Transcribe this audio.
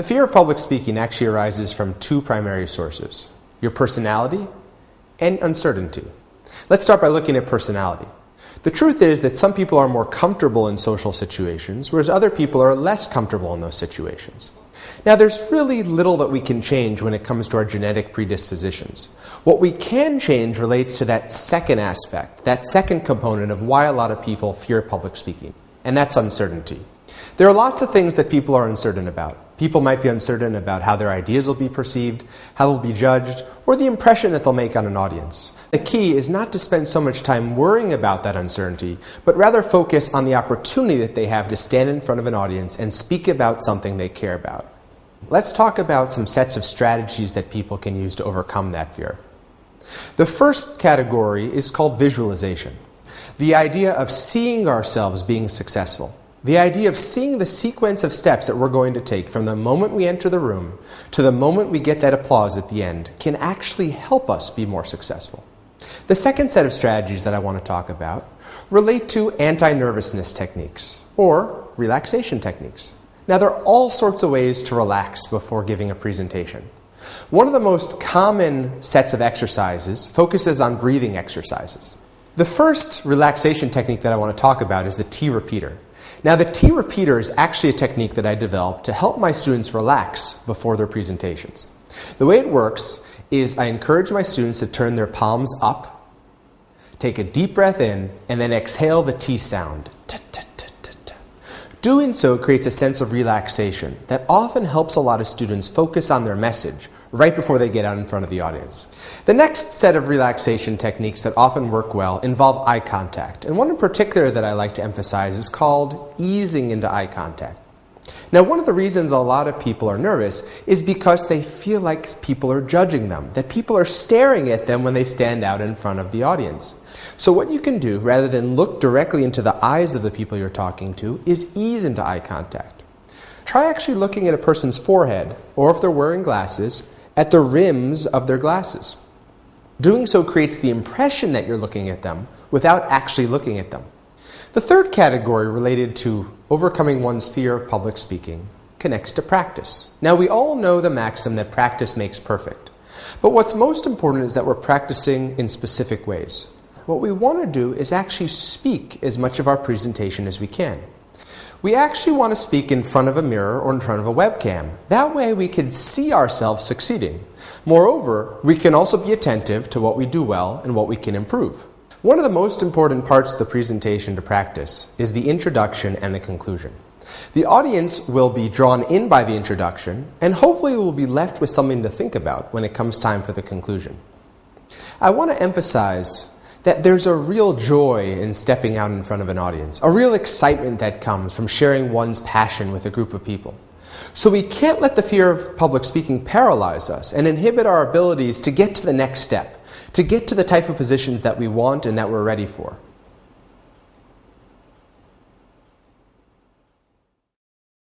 The fear of public speaking actually arises from two primary sources: your personality and uncertainty. Let's start by looking at personality. The truth is that some people are more comfortable in social situations, whereas other people are less comfortable in those situations. Now, there's really little that we can change when it comes to our genetic predispositions. What we can change relates to that second aspect, that second component of why a lot of people fear public speaking, and that's uncertainty. There are lots of things that people are uncertain about. People might be uncertain about how their ideas will be perceived, how they'll be judged, or the impression that they'll make on an audience. The key is not to spend so much time worrying about that uncertainty, but rather focus on the opportunity that they have to stand in front of an audience and speak about something they care about. Let's talk about some sets of strategies that people can use to overcome that fear. The first category is called visualization. The idea of seeing ourselves being successful. The idea of seeing the sequence of steps that we're going to take from the moment we enter the room to the moment we get that applause at the end can actually help us be more successful. The second set of strategies that I want to talk about relate to anti-nervousness techniques or relaxation techniques. Now, there are all sorts of ways to relax before giving a presentation. One of the most common sets of exercises focuses on breathing exercises. The first relaxation technique that I want to talk about is the T repeater. Now, the T repeater is actually a technique that I developed to help my students relax before their presentations. The way it works is I encourage my students to turn their palms up, take a deep breath in, and then exhale the T sound. Doing so creates a sense of relaxation that often helps a lot of students focus on their message right before they get out in front of the audience. The next set of relaxation techniques that often work well involve eye contact, and one in particular that I like to emphasize is called easing into eye contact. Now, one of the reasons a lot of people are nervous is because they feel like people are judging them, that people are staring at them when they stand out in front of the audience. So what you can do, rather than look directly into the eyes of the people you're talking to, is ease into eye contact. Try actually looking at a person's forehead, or if they're wearing glasses, at the rims of their glasses. Doing so creates the impression that you're looking at them without actually looking at them. The third category related to overcoming one's fear of public speaking connects to practice. Now, we all know the maxim that practice makes perfect. But what's most important is that we're practicing in specific ways. What we want to do is actually speak as much of our presentation as we can. We actually want to speak in front of a mirror or in front of a webcam. That way we can see ourselves succeeding. Moreover, we can also be attentive to what we do well and what we can improve. One of the most important parts of the presentation to practice is the introduction and the conclusion. The audience will be drawn in by the introduction and hopefully will be left with something to think about when it comes time for the conclusion. I want to emphasize that there's a real joy in stepping out in front of an audience, a real excitement that comes from sharing one's passion with a group of people. So we can't let the fear of public speaking paralyze us and inhibit our abilities to get to the next step, to get to the type of positions that we want and that we're ready for.